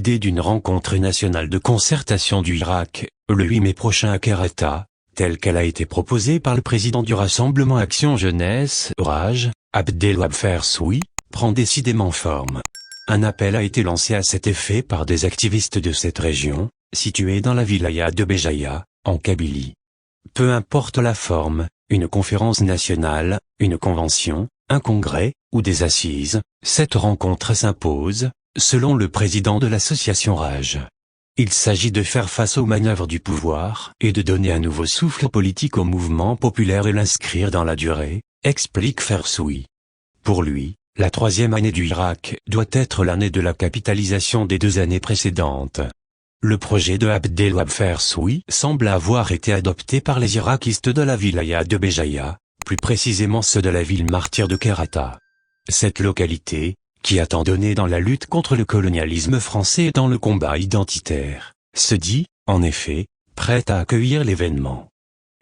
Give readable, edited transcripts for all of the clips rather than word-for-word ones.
l'idée d'une rencontre nationale de concertation du Irak, le 8 mai prochain à Querrata, telle qu'elle a été proposée par le président du Rassemblement Action Jeunesse, RAJ, Abdelwahab Fersoui, prend décidément forme. Un appel a été lancé à cet effet par des activistes de cette région, située dans la wilaya de Béjaïa, en Kabylie. Peu importe la forme, une conférence nationale, une convention, un congrès, ou des assises, cette rencontre s'impose, selon le président de l'association RAJ. Il s'agit de faire face aux manœuvres du pouvoir et de donner un nouveau souffle politique au mouvement populaire et l'inscrire dans la durée, explique Fersoui. Pour lui, la troisième année du Irak doit être l'année de la capitalisation des 2 années précédentes. Le projet de Abdelwahab Fersoui semble avoir été adopté par les Irakistes de la wilaya de Béjaïa, plus précisément ceux de la ville martyre de Querrata. Cette localité, qui a tant donné dans la lutte contre le colonialisme français et dans le combat identitaire, se dit, en effet, prête à accueillir l'événement.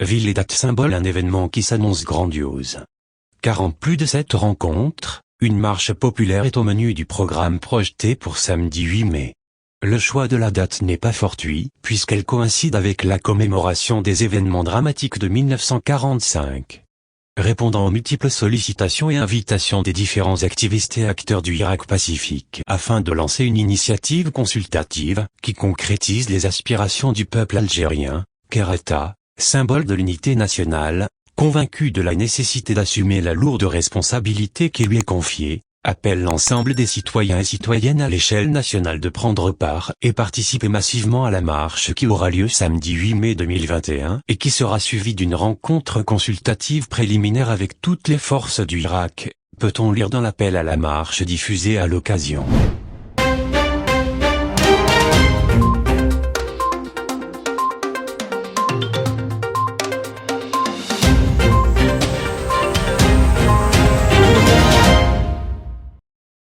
Ville et date symbole un événement qui s'annonce grandiose. Car en plus de cette rencontre, une marche populaire est au menu du programme projeté pour samedi 8 mai. Le choix de la date n'est pas fortuit, puisqu'elle coïncide avec la commémoration des événements dramatiques de 1945. Répondant aux multiples sollicitations et invitations des différents activistes et acteurs du Irak pacifique afin de lancer une initiative consultative qui concrétise les aspirations du peuple algérien, Querrata, symbole de l'unité nationale, convaincu de la nécessité d'assumer la lourde responsabilité qui lui est confiée, appelle l'ensemble des citoyens et citoyennes à l'échelle nationale de prendre part et participer massivement à la marche qui aura lieu samedi 8 mai 2021 et qui sera suivie d'une rencontre consultative préliminaire avec toutes les forces du Irak, peut-on lire dans l'appel à la marche diffusé à l'occasion.